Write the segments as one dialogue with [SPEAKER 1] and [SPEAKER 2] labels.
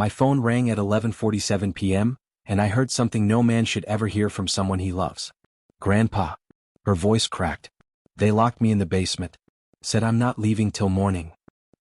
[SPEAKER 1] My phone rang at 11:47 p.m., and I heard something no man should ever hear from someone he loves. "Grandpa." Her voice cracked. "They locked me in the basement. Said I'm not leaving till morning."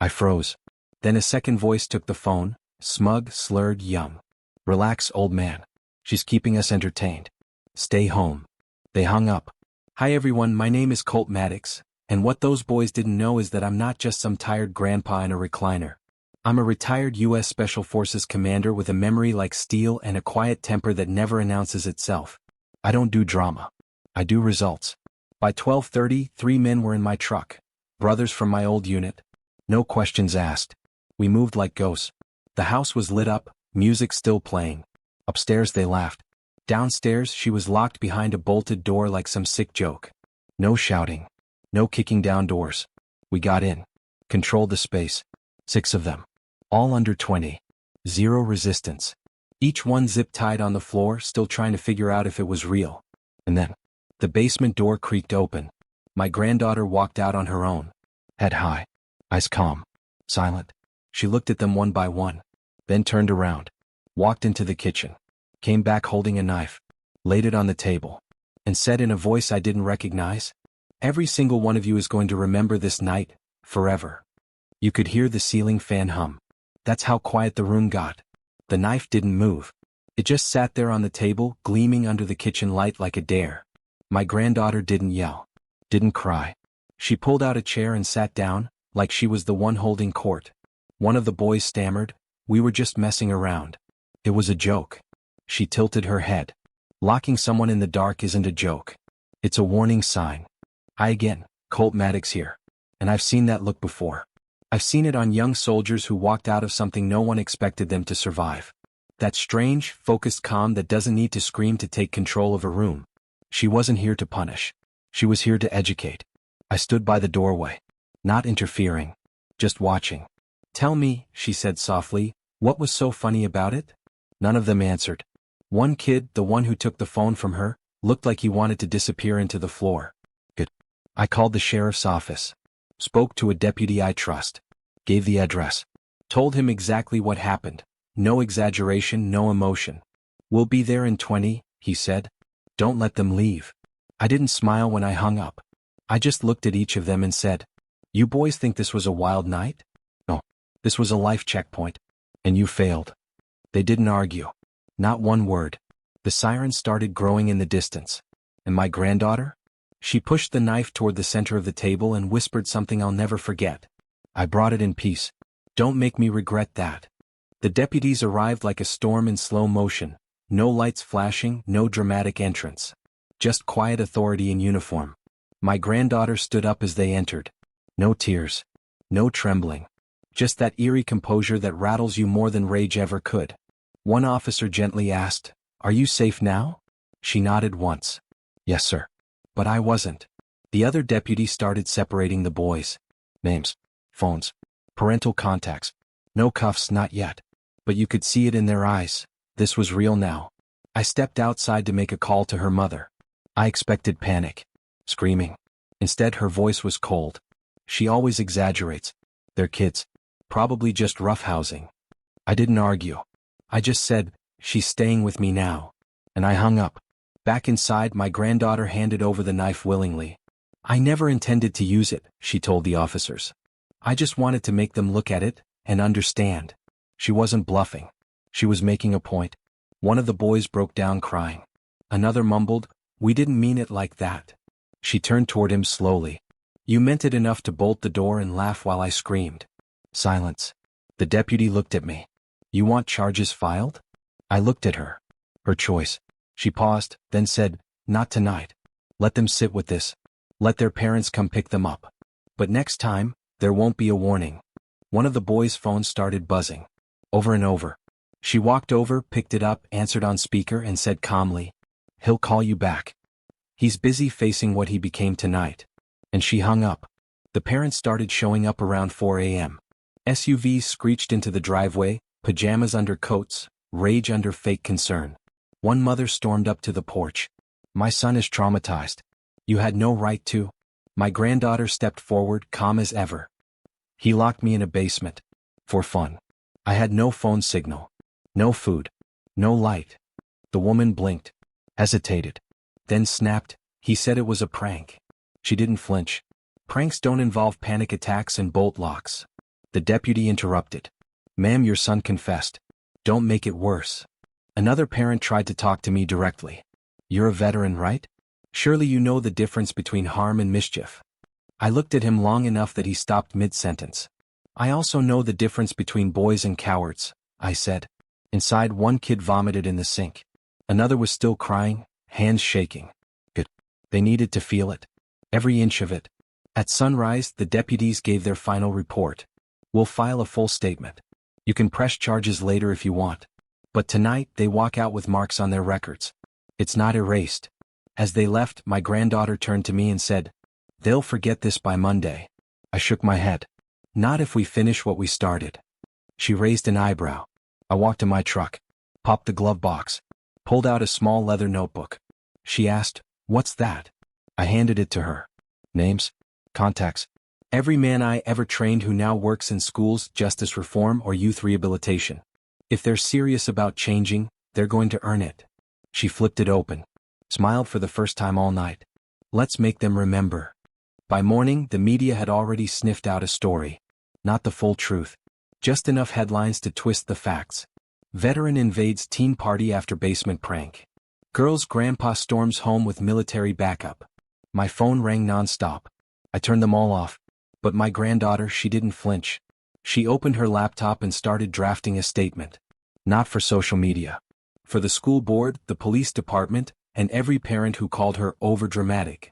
[SPEAKER 1] I froze. Then a second voice took the phone, smug, slurred, young. "Relax, old man. She's keeping us entertained. Stay home." They hung up. "Hi everyone, my name is Colt Maddox, and what those boys didn't know is that I'm not just some tired grandpa in a recliner. I'm a retired U.S. Special Forces commander with a memory like steel and a quiet temper that never announces itself. I don't do drama. I do results." By 12:30, 3 men were in my truck. Brothers from my old unit. No questions asked. We moved like ghosts. The house was lit up, music still playing. Upstairs they laughed. Downstairs she was locked behind a bolted door like some sick joke. No shouting. No kicking down doors. We got in. Controlled the space. 6 of them. All under 20. Zero resistance. Each one zip-tied on the floor, still trying to figure out if it was real. And then, the basement door creaked open. My granddaughter walked out on her own. Head high. Eyes calm. Silent. She looked at them one by one. Then turned around. Walked into the kitchen. Came back holding a knife. Laid it on the table. And said in a voice I didn't recognize, "Every single one of you is going to remember this night, forever." You could hear the ceiling fan hum. That's how quiet the room got. The knife didn't move. It just sat there on the table, gleaming under the kitchen light like a dare. My granddaughter didn't yell. Didn't cry. She pulled out a chair and sat down, like she was the one holding court. One of the boys stammered, "We were just messing around. It was a joke." She tilted her head. Locking someone in the dark isn't a joke. It's a warning sign. "Hi again, Colt Maddox here. And I've seen that look before. I've seen it on young soldiers who walked out of something no one expected them to survive. That strange, focused calm that doesn't need to scream to take control of a room. She wasn't here to punish. She was here to educate." I stood by the doorway. Not interfering. Just watching. "Tell me," she said softly, "what was so funny about it?" None of them answered. One kid, the one who took the phone from her, looked like he wanted to disappear into the floor. "Good." I called the sheriff's office. Spoke to a deputy I trust. Gave the address. Told him exactly what happened. No exaggeration, no emotion. "We'll be there in 20, he said. "Don't let them leave." I didn't smile when I hung up. I just looked at each of them and said, "You boys think this was a wild night? No. This was a life checkpoint. And you failed." They didn't argue. Not one word. The siren started growing in the distance. And my granddaughter? She pushed the knife toward the center of the table and whispered something I'll never forget. I brought it in peace. Don't make me regret that. The deputies arrived like a storm in slow motion. No lights flashing, no dramatic entrance. Just quiet authority in uniform. My granddaughter stood up as they entered. No tears. No trembling. Just that eerie composure that rattles you more than rage ever could. One officer gently asked, "Are you safe now?" She nodded once. "Yes, sir." But I wasn't. The other deputy started separating the boys. Names. Phones. Parental contacts. No cuffs, not yet. But you could see it in their eyes. This was real now. I stepped outside to make a call to her mother. I expected panic. Screaming. Instead her voice was cold. She always exaggerates. They're kids. Probably just roughhousing. I didn't argue. I just said, "She's staying with me now." And I hung up. Back inside, my granddaughter handed over the knife willingly. "I never intended to use it," she told the officers. "I just wanted to make them look at it and understand." She wasn't bluffing. She was making a point. One of the boys broke down crying. Another mumbled, "We didn't mean it like that." She turned toward him slowly. "You meant it enough to bolt the door and laugh while I screamed." Silence. The deputy looked at me. "You want charges filed?" I looked at her. Her choice. She paused, then said, "Not tonight. Let them sit with this. Let their parents come pick them up. But next time, there won't be a warning." One of the boys' phones started buzzing. Over and over. She walked over, picked it up, answered on speaker, and said calmly, "He'll call you back. He's busy facing what he became tonight." And she hung up. The parents started showing up around 4 a.m. SUVs screeched into the driveway, pajamas under coats, rage under fake concern. One mother stormed up to the porch. "My son is traumatized. You had no right to." My granddaughter stepped forward, calm as ever. "He locked me in a basement. For fun. I had no phone signal. No food. No light. The woman blinked. Hesitated. Then snapped. He said it was a prank. She didn't flinch. Pranks don't involve panic attacks and bolt locks. The deputy interrupted. Ma'am, your son confessed. Don't make it worse. Another parent tried to talk to me directly. You're a veteran, right? Surely you know the difference between harm and mischief. I looked at him long enough that he stopped mid-sentence. I also know the difference between boys and cowards, I said. Inside, one kid vomited in the sink. Another was still crying, hands shaking. Good. They needed to feel it. Every inch of it. At sunrise, the deputies gave their final report. We'll file a full statement. You can press charges later if you want. But tonight, they walk out with marks on their records. It's not erased. As they left, my granddaughter turned to me and said, "They'll forget this by Monday." I shook my head. Not if we finish what we started. She raised an eyebrow. I walked to my truck, popped the glove box, pulled out a small leather notebook. She asked, "What's that?" I handed it to her. Names, contacts. Every man I ever trained who now works in schools, justice reform, or youth rehabilitation. If they're serious about changing, they're going to earn it. She flipped it open, smiled for the first time all night. Let's make them remember. By morning, the media had already sniffed out a story. Not the full truth. Just enough headlines to twist the facts. Veteran invades teen party after basement prank. Girl's grandpa storms home with military backup. My phone rang nonstop. I turned them all off. But my granddaughter, she didn't flinch. She opened her laptop and started drafting a statement. Not for social media. For the school board, the police department, and every parent who called her overdramatic.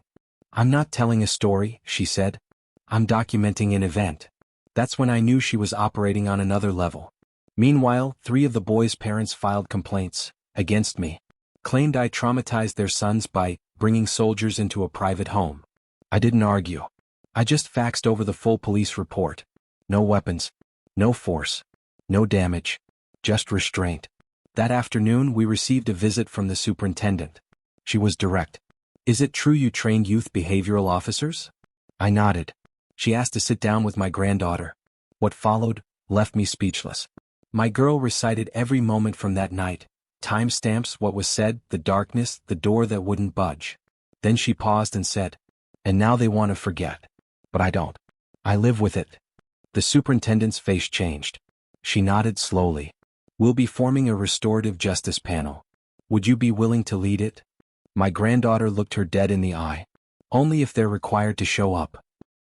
[SPEAKER 1] I'm not telling a story, she said. I'm documenting an event. That's when I knew she was operating on another level. Meanwhile, 3 of the boys' parents filed complaints against me. Claimed I traumatized their sons by bringing soldiers into a private home. I didn't argue. I just faxed over the full police report. No weapons. No force. No damage. Just restraint. That afternoon, we received a visit from the superintendent. She was direct. Is it true you trained youth behavioral officers? I nodded. She asked to sit down with my granddaughter. What followed left me speechless. My girl recited every moment from that night. Timestamps, what was said, the darkness, the door that wouldn't budge. Then she paused and said, "And now they want to forget. But I don't. I live with it." The superintendent's face changed. She nodded slowly. We'll be forming a restorative justice panel. Would you be willing to lead it? My granddaughter looked her dead in the eye. Only if they're required to show up.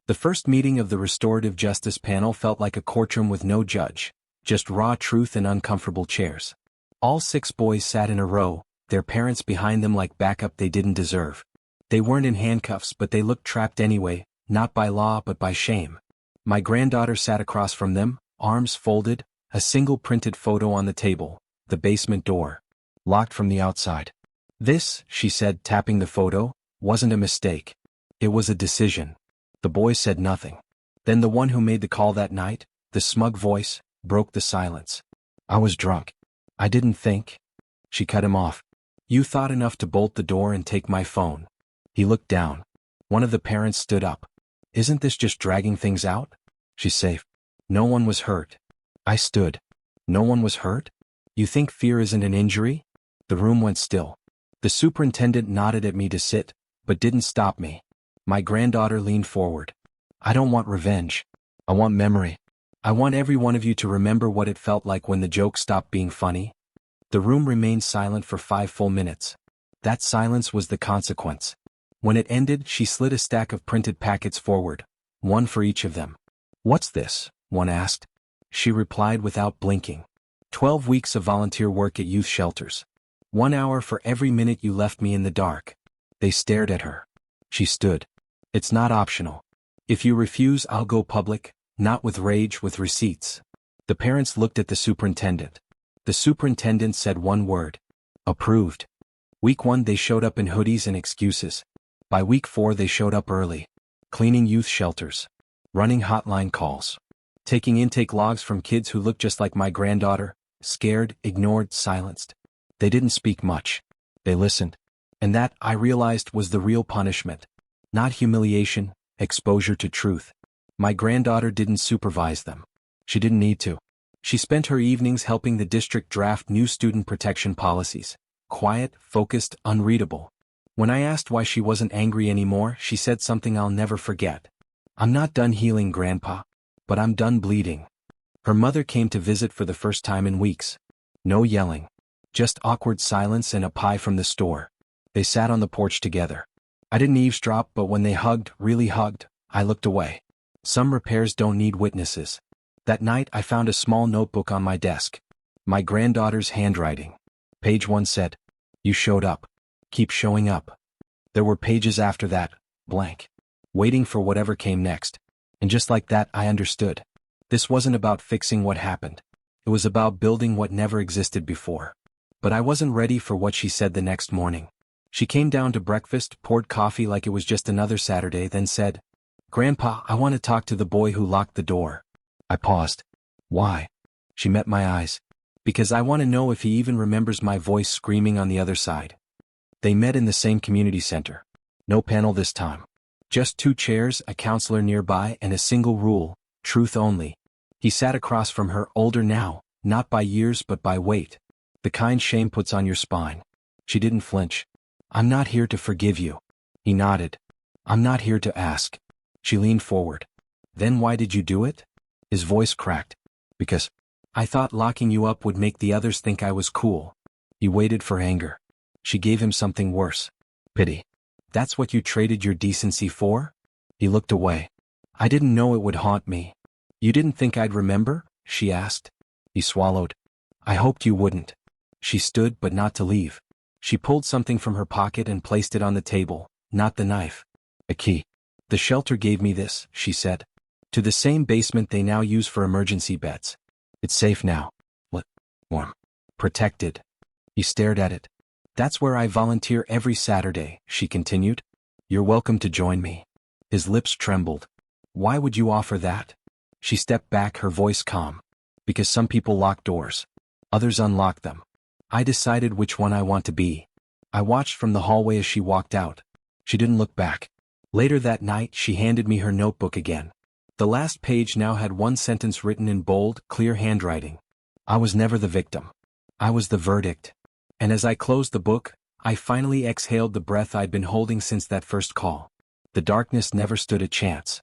[SPEAKER 1] The first meeting of the restorative justice panel felt like a courtroom with no judge, just raw truth and uncomfortable chairs. All 6 boys sat in a row, their parents behind them like backup they didn't deserve. They weren't in handcuffs, but they looked trapped anyway, not by law but by shame. My granddaughter sat across from them, arms folded, a single printed photo on the table, the basement door. Locked from the outside. This, she said, tapping the photo, wasn't a mistake. It was a decision. The boys said nothing. Then the one who made the call that night, the smug voice, broke the silence. I was drunk. I didn't think. She cut him off. You thought enough to bolt the door and take my phone. He looked down. One of the parents stood up. Isn't this just dragging things out? She's safe. No one was hurt. I stood. No one was hurt? You think fear isn't an injury? The room went still. The superintendent nodded at me to sit, but didn't stop me. My granddaughter leaned forward. I don't want revenge. I want memory. I want every one of you to remember what it felt like when the joke stopped being funny. The room remained silent for 5 full minutes. That silence was the consequence. When it ended, she slid a stack of printed packets forward, one for each of them. What's this? One asked. She replied without blinking. 12 weeks of volunteer work at youth shelters. 1 hour for every minute you left me in the dark. They stared at her. She stood. It's not optional. If you refuse, I'll go public, not with rage, with receipts. The parents looked at the superintendent. The superintendent said one word. Approved. Week 1 they showed up in hoodies and excuses. By week 4 they showed up early. Cleaning youth shelters. Running hotline calls. Taking intake logs from kids who looked just like my granddaughter, scared, ignored, silenced. They didn't speak much. They listened. And that, I realized, was the real punishment. Not humiliation, exposure to truth. My granddaughter didn't supervise them. She didn't need to. She spent her evenings helping the district draft new student protection policies. Quiet, focused, unreadable. When I asked why she wasn't angry anymore, she said something I'll never forget. "I'm not done healing, Grandpa. But I'm done bleeding." Her mother came to visit for the first time in weeks. No yelling. Just awkward silence and a pie from the store. They sat on the porch together. I didn't eavesdrop, but when they hugged, really hugged, I looked away. Some repairs don't need witnesses. That night I found a small notebook on my desk. My granddaughter's handwriting. Page 1 said, "You showed up. Keep showing up." There were pages after that, blank. Waiting for whatever came next. And just like that I understood. This wasn't about fixing what happened. It was about building what never existed before. But I wasn't ready for what she said the next morning. She came down to breakfast, poured coffee like it was just another Saturday, then said, "Grandpa, I want to talk to the boy who locked the door." I paused. "Why?" She met my eyes. "Because I want to know if he even remembers my voice screaming on the other side." They met in the same community center. No panel this time. Just 2 chairs, a counselor nearby, and a single rule: truth only. He sat across from her, older now, not by years but by weight. The kind shame puts on your spine. She didn't flinch. "I'm not here to forgive you." He nodded. "I'm not here to ask." She leaned forward. "Then why did you do it?" His voice cracked. "Because I thought locking you up would make the others think I was cool." He waited for anger. She gave him something worse. Pity. "That's what you traded your decency for?" He looked away. "I didn't know it would haunt me." "You didn't think I'd remember?" she asked. He swallowed. "I hoped you wouldn't." She stood, but not to leave. She pulled something from her pocket and placed it on the table, not the knife. "A key. The shelter gave me this," she said. "To the same basement they now use for emergency beds. It's safe now. Warm. Protected." He stared at it. "That's where I volunteer every Saturday," she continued. "You're welcome to join me." His lips trembled. "Why would you offer that?" She stepped back, her voice calm. "Because some people lock doors. Others unlock them. I decided which one I want to be." I watched from the hallway as she walked out. She didn't look back. Later that night, she handed me her notebook again. The last page now had one sentence written in bold, clear handwriting. "I was never the victim. I was the verdict." And as I closed the book, I finally exhaled the breath I'd been holding since that first call. The darkness never stood a chance.